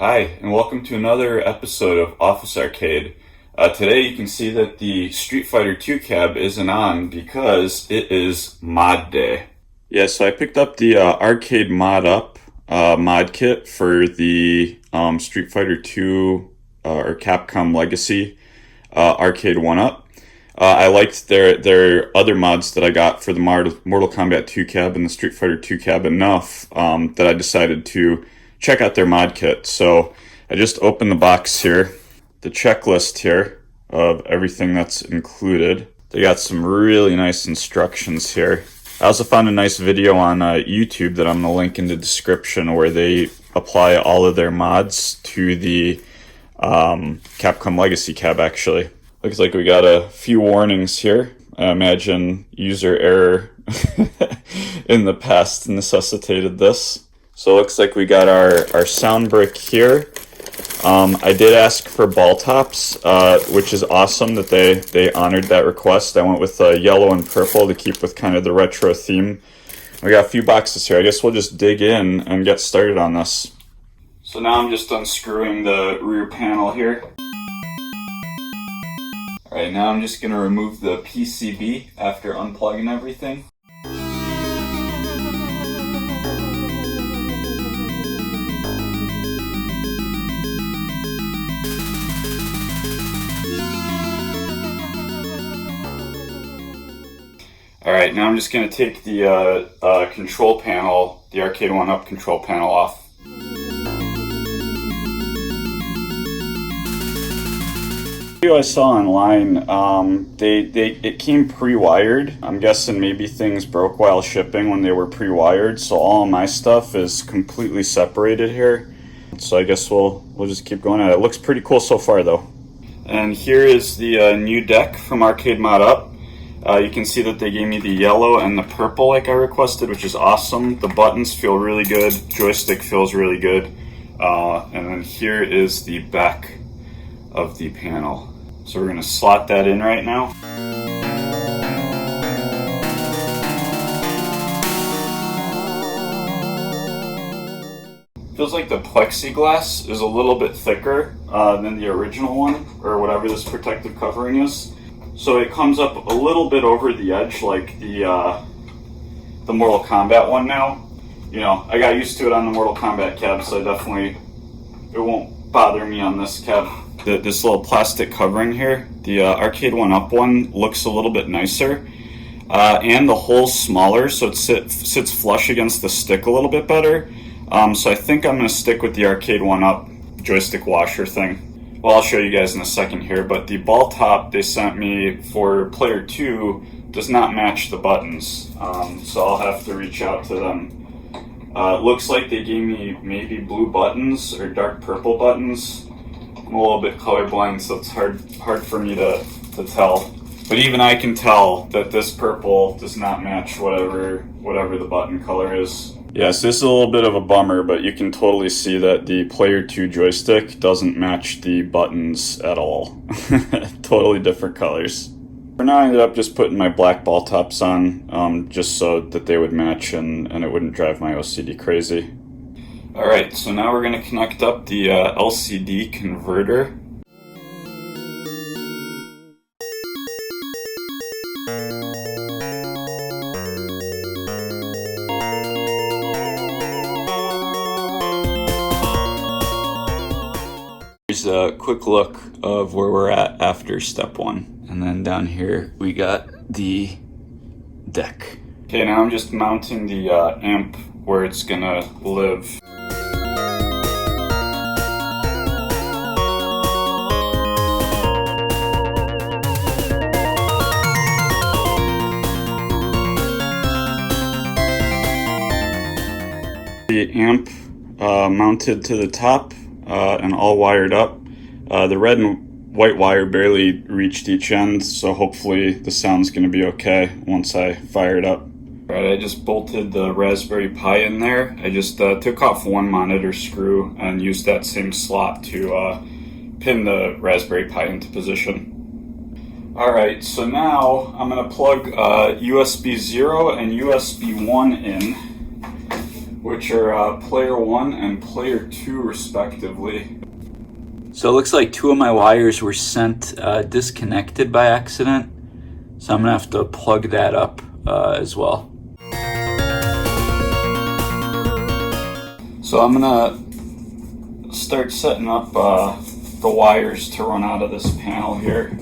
Hi, and welcome to another episode of Office Arcade. Today you can see that the Street Fighter 2 cab isn't on because it is mod day. Yeah, so I picked up the ArcadeModUp mod kit for the Street Fighter 2 or Capcom Legacy Arcade1Up. I liked their other mods that I got for the Mortal Kombat 2 cab and the Street Fighter 2 cab enough that I decided to check out their mod kit. So I just opened the box here, the checklist here of everything that's included. They got some really nice instructions here. I also found a nice video on YouTube that I'm going to link in the description where they apply all of their mods to the Capcom Legacy cab actually. Looks like we got a few warnings here. I imagine user error in the past necessitated this. So it looks like we got our sound brick here. I did ask for ball tops, which is awesome that they honored that request. I went with yellow and purple to keep with kind of the retro theme. We got a few boxes here. I guess we'll just dig in and get started on this. So now I'm just unscrewing the rear panel here. Alright, now I'm just going to remove the PCB after unplugging everything. Alright, now I'm just going to take the control panel, the Arcade1Up control panel off. The video I saw online, it came pre-wired. I'm guessing maybe things broke while shipping when they were pre-wired, so all of my stuff is completely separated here. So I guess we'll just keep going at it. It looks pretty cool so far though. And here is the new deck from ArcadeModUp. You can see that they gave me the yellow and the purple like I requested, which is awesome. The buttons feel really good, joystick feels really good. And then here is the back of the panel. So we're going to slot that in right now. Feels like the plexiglass is a little bit thicker than the original one, or whatever this protective covering is. So it comes up a little bit over the edge like the Mortal Kombat one now. You know, I got used to it on the Mortal Kombat cab, so it won't bother me on this cab. This little plastic covering here, the Arcade1Up one looks a little bit nicer. And the hole's smaller, so it sits flush against the stick a little bit better. So I think I'm going to stick with the Arcade1Up joystick washer thing. Well, I'll show you guys in a second here, but the ball top they sent me for player 2 does not match the buttons, so I'll have to reach out to them. It looks like they gave me maybe blue buttons or dark purple buttons. I'm a little bit colorblind, so it's hard for me to tell. But even I can tell that this purple does not match whatever the button color is. Yes, this is a little bit of a bummer, but you can totally see that the Player 2 joystick doesn't match the buttons at all. Totally different colors. For now, I ended up just putting my black ball tops on, just so that they would match and it wouldn't drive my OCD crazy. Alright, so now we're going to connect up the LCD converter. Here's a quick look of where we're at after step 1. And then down here we got the deck. Okay, now I'm just mounting the amp where it's gonna live. The amp mounted to the top and all wired up. The red and white wire barely reached each end, so hopefully the sound's going to be okay once I fire it up. Alright, I just bolted the Raspberry Pi in there. I just took off one monitor screw and used that same slot to pin the Raspberry Pi into position. Alright, so now I'm going to plug USB 0 and USB 1 in, which are player 1 and player 2 respectively. So it looks like 2 of my wires were sent disconnected by accident, so I'm gonna have to plug that up as well. So I'm gonna start setting up the wires to run out of this panel here.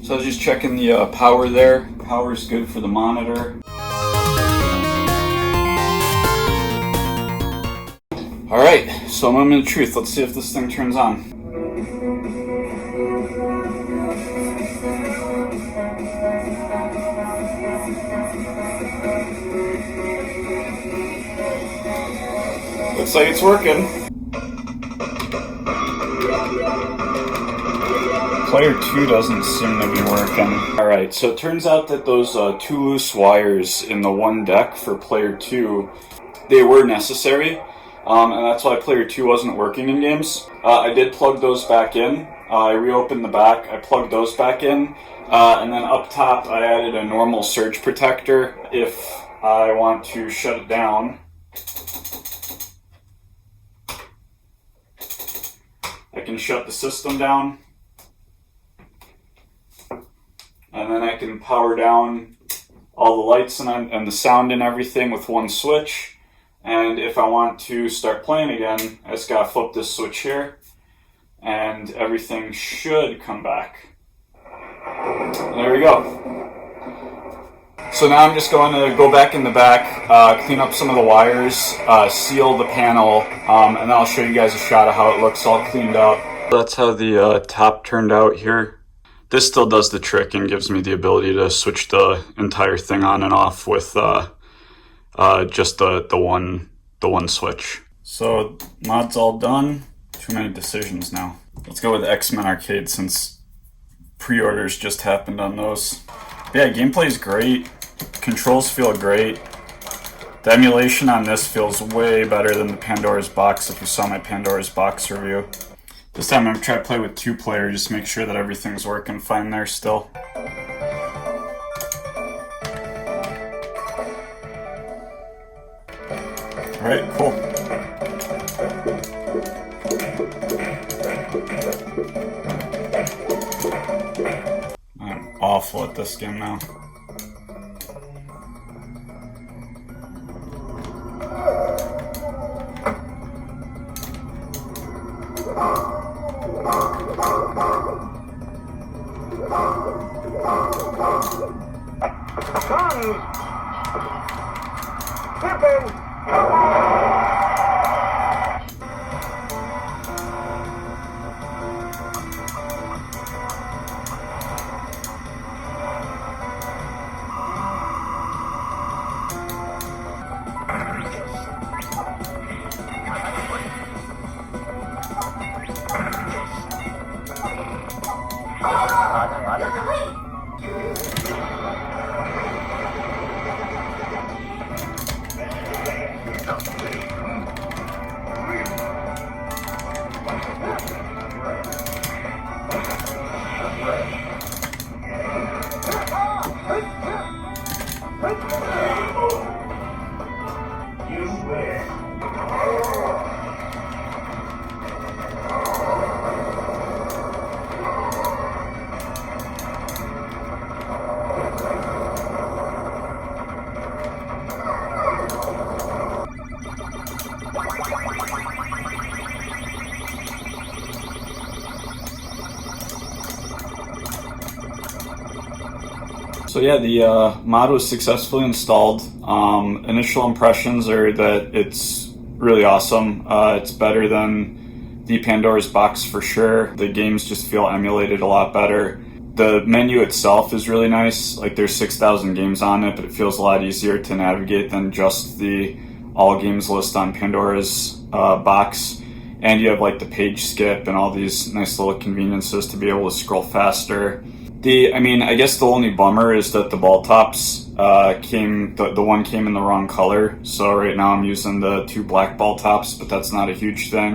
So I was just checking the power there. Power is good for the monitor. Alright, so moment of truth. Let's see if this thing turns on. Looks like it's working. Player 2 doesn't seem to be working. Alright, so it turns out that those 2 loose wires in the one deck for player 2, they were necessary, and that's why player 2 wasn't working in games. I did plug those back in. I reopened the back, I plugged those back in, and then up top I added a normal surge protector if I want to shut it down. I can shut the system down. And then I can power down all the lights and the sound and everything with one switch. And if I want to start playing again, I just gotta flip this switch here, and everything should come back. And there we go. So now I'm just going to go back in the back, clean up some of the wires, seal the panel, and then I'll show you guys a shot of how it looks all cleaned up. That's how the top turned out here. This still does the trick and gives me the ability to switch the entire thing on and off with just the one switch. So mod's all done. Too many decisions now. Let's go with X-Men Arcade since pre-orders just happened on those. But yeah, gameplay is great. Controls feel great. The emulation on this feels way better than the Pandora's Box if you saw my Pandora's Box review. This time I'm going to try to play with 2-player, just make sure that everything's working fine there still. Alright, cool. I'm awful at this game now. So yeah, the mod was successfully installed. Initial impressions are that it's really awesome. It's better than the Pandora's Box for sure. The games just feel emulated a lot better. The menu itself is really nice. Like there's 6,000 games on it, but it feels a lot easier to navigate than just the all games list on Pandora's Box. and you have like the page skip and all these nice little conveniences to be able to scroll faster. I guess the only bummer is that the ball tops the one came in the wrong color. So right now I'm using the 2 black ball tops, but that's not a huge thing.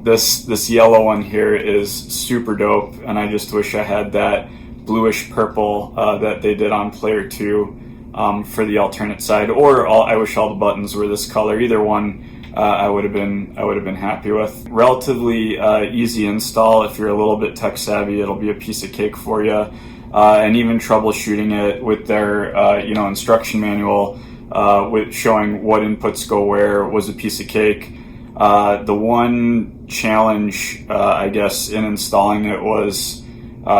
This yellow one here is super dope, and I just wish I had that bluish purple that they did on player 2 for the alternate side, or I wish all the buttons were this color. Either one I would have been happy with. Relatively easy install. If you're a little bit tech savvy, it'll be a piece of cake for you. And even troubleshooting it with their instruction manual with showing what inputs go where was a piece of cake. The one challenge I guess in installing it was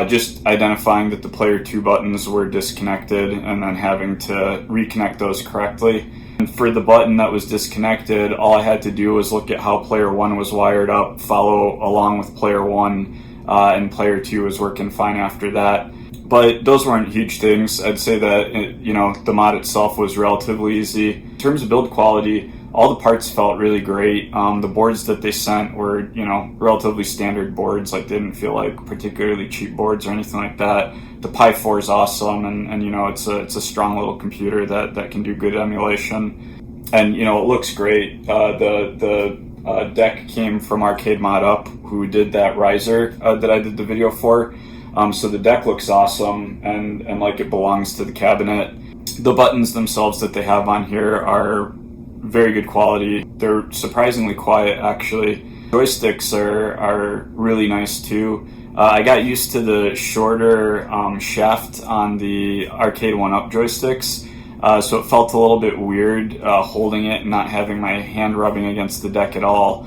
just identifying that the player 2 buttons were disconnected and then having to reconnect those correctly. And for the button that was disconnected, all I had to do was look at how player 1 was wired up, follow along with player 1, and player 2 was working fine after that. But those weren't huge things. I'd say that the mod itself was relatively easy. In terms of build quality, all the parts felt really great. The boards that they sent were, relatively standard boards. Like, they didn't feel like particularly cheap boards or anything like that. The Pi 4 is awesome, and it's a strong little computer that can do good emulation. And it looks great. The deck came from ArcadeModUp, who did that riser that I did the video for. So the deck looks awesome and like it belongs to the cabinet. The buttons themselves that they have on here are very good quality. They're surprisingly quiet, actually. Joysticks are really nice too. I got used to the shorter shaft on the Arcade1Up joysticks, so it felt a little bit weird holding it and not having my hand rubbing against the deck at all.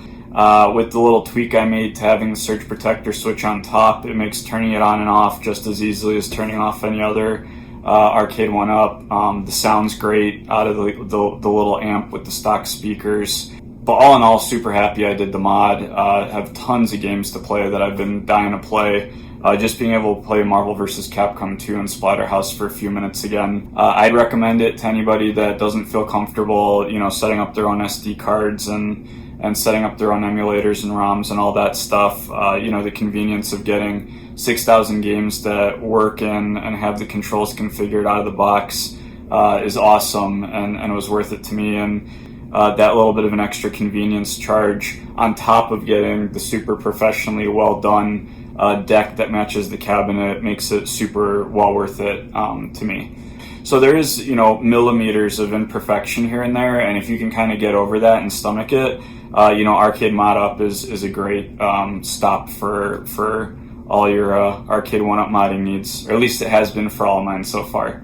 With the little tweak I made to having the surge protector switch on top, it makes turning it on and off just as easily as turning off any other Arcade1Up. The sound's great out of the little amp with the stock speakers. But all in all, super happy I did the mod. Have tons of games to play that I've been dying to play. Just being able to play Marvel vs. Capcom 2 and Splatterhouse for a few minutes again. I'd recommend it to anybody that doesn't feel comfortable, setting up their own SD cards and setting up their own emulators and ROMs and all that stuff. The convenience of getting 6,000 games that work and have the controls configured out of the box is awesome, and it was worth it to me. And that little bit of an extra convenience charge on top of getting the super professionally well done deck that matches the cabinet makes it super well worth it to me. So there is, millimeters of imperfection here and there, and if you can kind of get over that and stomach it, ArcadeModUp is a great stop for all your Arcade1Up modding needs, or at least it has been for all of mine so far.